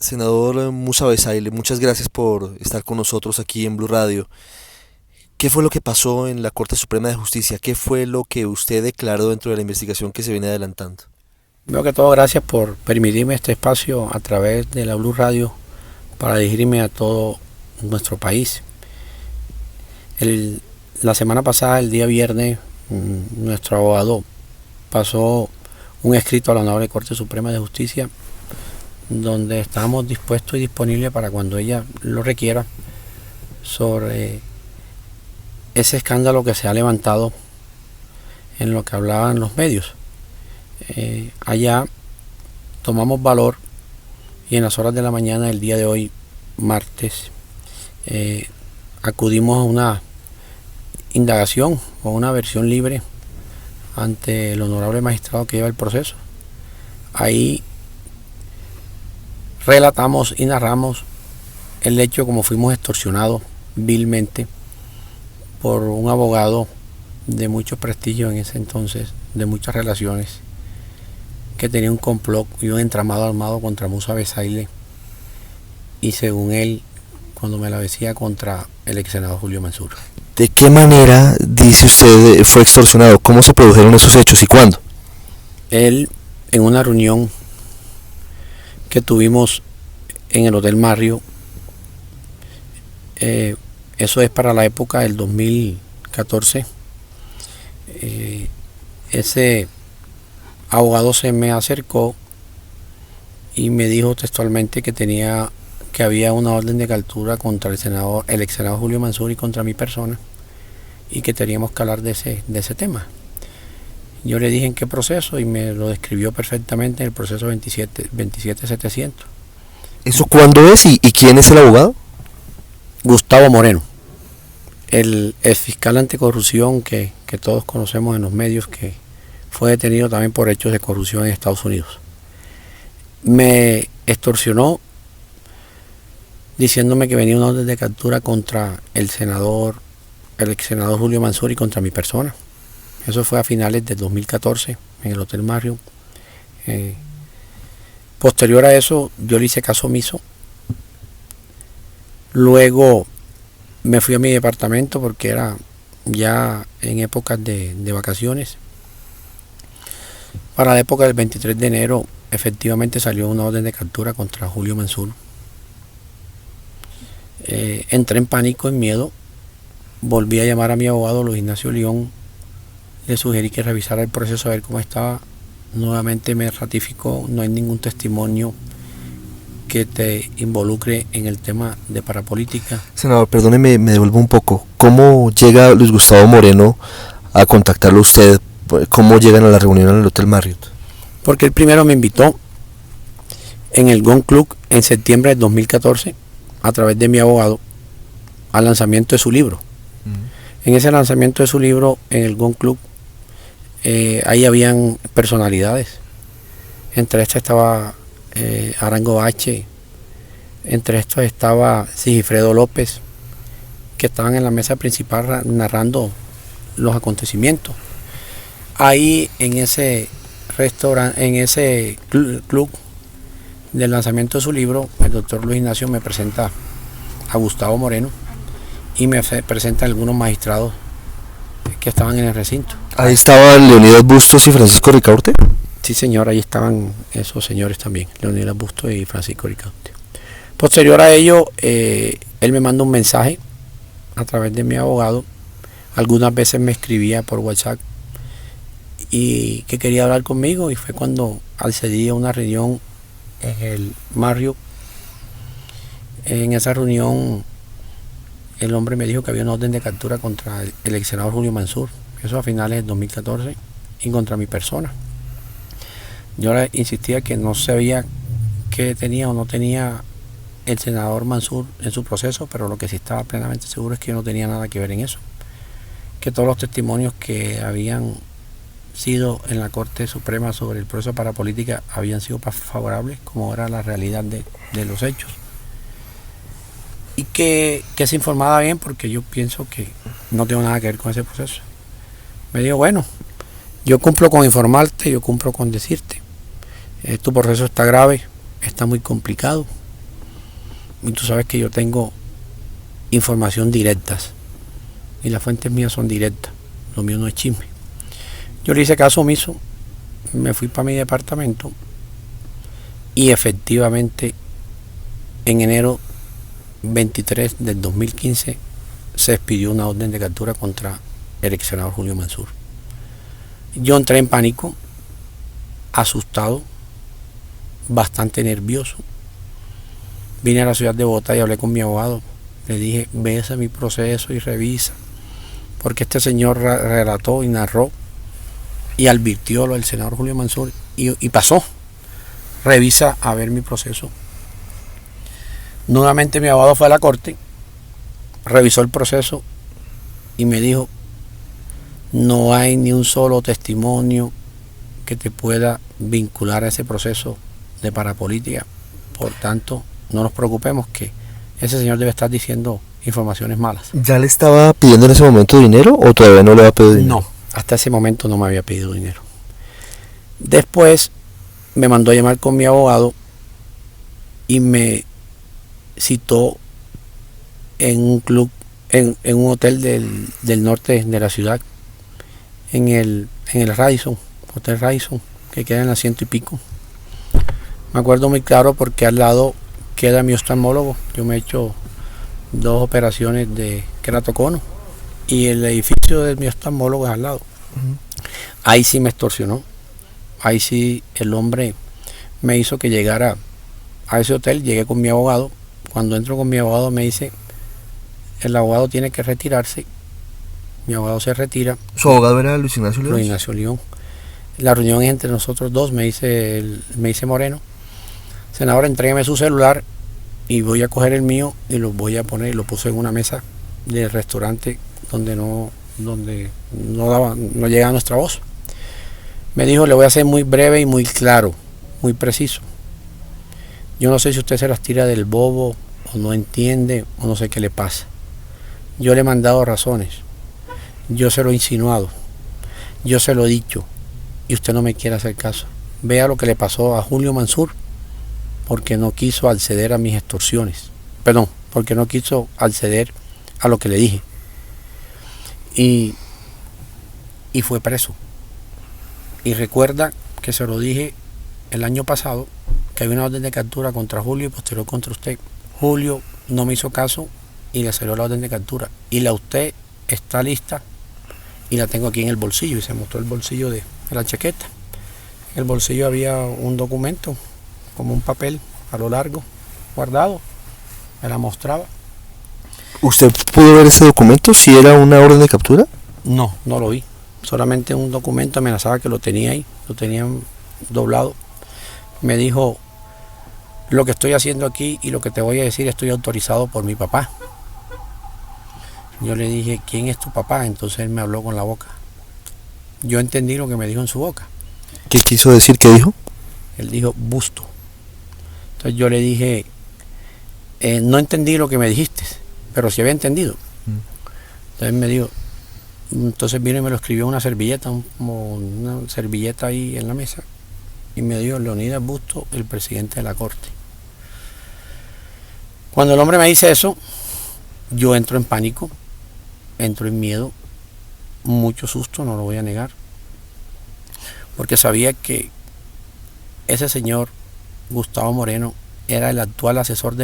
Senador Musa Besaile, muchas gracias por estar con nosotros aquí en Blue Radio. ¿Qué fue lo que pasó en la Corte Suprema de Justicia? ¿Qué fue lo que usted declaró dentro de la investigación que se viene adelantando? Primero que todo, gracias por permitirme este espacio a través de la Blue Radio para dirigirme a todo nuestro país. La semana pasada, el día viernes, nuestro abogado pasó un escrito a la Honorable Corte Suprema de Justicia donde estamos dispuestos y disponibles para cuando ella lo requiera sobre ese escándalo que se ha levantado en lo que hablaban los medios. Allá tomamos valor y en las horas de la mañana del día de hoy, martes, acudimos a una indagación o una versión libre ante el honorable magistrado que lleva el proceso. Ahí relatamos y narramos el hecho como fuimos extorsionados vilmente por un abogado de mucho prestigio en ese entonces, de muchas relaciones, que tenía un complot y un entramado armado contra Musa Besaile y, según él, cuando me la decía, contra el ex senador Julio Mansur. ¿De qué manera, dice usted, fue extorsionado? ¿Cómo se produjeron esos hechos y cuándo? Él, en una reunión que tuvimos en el Hotel Marriott, eso es para la época del 2014, ese abogado se me acercó y me dijo textualmente que había una orden de captura contra el ex senador Julio Mansur y contra mi persona, y que teníamos que hablar de ese tema. Yo le dije en qué proceso y me lo describió perfectamente en el proceso 27700. ¿Eso cuándo es y quién es el abogado? Gustavo Moreno, el fiscal anticorrupción que todos conocemos en los medios, que fue detenido también por hechos de corrupción en Estados Unidos. Me extorsionó diciéndome que venía una orden de captura contra el ex senador Julio Mansur y contra mi persona. Eso fue a finales del 2014 en el Hotel Marriott. Posterior a eso, yo le hice caso omiso. Luego me fui a mi departamento porque era ya en épocas de vacaciones. Para la época del 23 de enero, efectivamente salió una orden de captura contra Julio Mansur. Entré en pánico, en miedo. Volví a llamar a mi abogado, Luis Ignacio León. Le sugerí que revisara el proceso a ver cómo estaba. Nuevamente me ratificó, no hay ningún testimonio que te involucre en el tema de parapolítica. Senador, perdóneme, me devuelvo un poco. ¿Cómo llega Luis Gustavo Moreno a contactarlo a usted? ¿Cómo llegan a la reunión en el Hotel Marriott? Porque él primero me invitó en el Gun Club en septiembre del 2014, a través de mi abogado, al lanzamiento de su libro. En ese lanzamiento de su libro en el Gun Club, ahí habían personalidades. Entre estas estaba Arango H, entre estos estaba Sigifredo López, que estaban en la mesa principal narrando los acontecimientos. Ahí en ese restaurante, en ese club del lanzamiento de su libro, el doctor Luis Ignacio me presenta a Gustavo Moreno y me presenta a algunos magistrados que estaban en el recinto. ¿Ahí estaban Leonidas Bustos y Francisco Ricaurte? Sí, señor, ahí estaban esos señores también, Leonidas Bustos y Francisco Ricaurte. Posterior a ello, él me manda un mensaje a través de mi abogado. Algunas veces me escribía por WhatsApp y que quería hablar conmigo, y fue cuando accedí a una reunión en el Marriott. En esa reunión el hombre me dijo que había una orden de captura contra el ex senador Julio Mansur, eso a finales del 2014, y contra mi persona. Yo le insistía que no sabía qué tenía o no tenía el senador Mansur en su proceso, pero lo que sí estaba plenamente seguro es que yo no tenía nada que ver en eso, que todos los testimonios que habían sido en la Corte Suprema sobre el proceso parapolítica habían sido favorables, como era la realidad de los hechos, y que se informaba bien, porque yo pienso que no tengo nada que ver con ese proceso. Me dijo, bueno, yo cumplo con informarte, yo cumplo con decirte, tu proceso está grave, está muy complicado, y tú sabes que yo tengo información directas y las fuentes mías son directas, lo mío no es chisme. Yo le hice caso omiso, me fui para mi departamento y efectivamente en enero 23 del 2015 se expidió una orden de captura contra el ex senador Julio Mansur. Yo entré en pánico, asustado, bastante nervioso. Vine a la ciudad de Bogotá y hablé con mi abogado. Le dije, ve ese mi proceso y revisa, porque este señor relató y narró y advirtió lo del senador Julio Mansur y pasó. Revisa a ver mi proceso. Nuevamente mi abogado fue a la corte, revisó el proceso y me dijo, no hay ni un solo testimonio que te pueda vincular a ese proceso de parapolítica. Por tanto, no nos preocupemos que ese señor debe estar diciendo informaciones malas. ¿Ya le estaba pidiendo en ese momento dinero o todavía no le había pedido dinero? No, hasta ese momento no me había pedido dinero. Después me mandó a llamar con mi abogado y me citó en un club, en un hotel del norte de la ciudad, en el Radisson, Hotel Radisson, que queda en la 100 y pico. Me acuerdo muy claro porque al lado queda mi oftalmólogo. Yo me he hecho 2 operaciones de queratocono y el edificio de mi oftalmólogo es al lado. Ahí sí me extorsionó. Ahí sí el hombre me hizo que llegara a ese hotel. Llegué con mi abogado. Cuando entro con mi abogado me dice, el abogado tiene que retirarse. Mi abogado se retira. ¿Su abogado era Luis Ignacio León? Luis Ignacio León. La reunión es entre nosotros dos, me dice Moreno. Senador, entrégueme su celular y voy a coger el mío y lo voy a poner, lo puse en una mesa del restaurante donde no llegaba nuestra voz. Me dijo, le voy a hacer muy breve y muy claro, muy preciso. Yo no sé si usted se las tira del bobo o no entiende o no sé qué le pasa. Yo le he mandado razones, yo se lo he insinuado, yo se lo he dicho y usted no me quiere hacer caso. Vea lo que le pasó a Julio Mansur porque no quiso acceder a mis extorsiones. Perdón, porque no quiso acceder a lo que le dije. Y fue preso. Y recuerda que se lo dije el año pasado, que había una orden de captura contra Julio y posterior contra usted. Julio no me hizo caso y le salió la orden de captura. Y la usted está lista y la tengo aquí en el bolsillo. Y se mostró el bolsillo de la chaqueta. En el bolsillo había un documento, como un papel a lo largo, guardado. Me la mostraba. ¿Usted pudo ver ese documento? ¿Si era una orden de captura? No, no lo vi. Solamente un documento amenazaba que lo tenía ahí, lo tenían doblado. Me dijo, lo que estoy haciendo aquí y lo que te voy a decir estoy autorizado por mi papá. Yo le dije, ¿quién es tu papá? Entonces él me habló con la boca. Yo entendí lo que me dijo en su boca. ¿Qué quiso decir? ¿Qué dijo? Él dijo, busto. Entonces yo le dije, no entendí lo que me dijiste, pero sí había entendido. Entonces me dijo, entonces vino y me lo escribió en una servilleta, como una servilleta ahí en la mesa, y me dijo, Leonidas Busto, el presidente de la corte. Cuando el hombre me dice eso, yo entro en pánico, entro en miedo, mucho susto, no lo voy a negar, porque sabía que ese señor, Gustavo Moreno, era el actual asesor del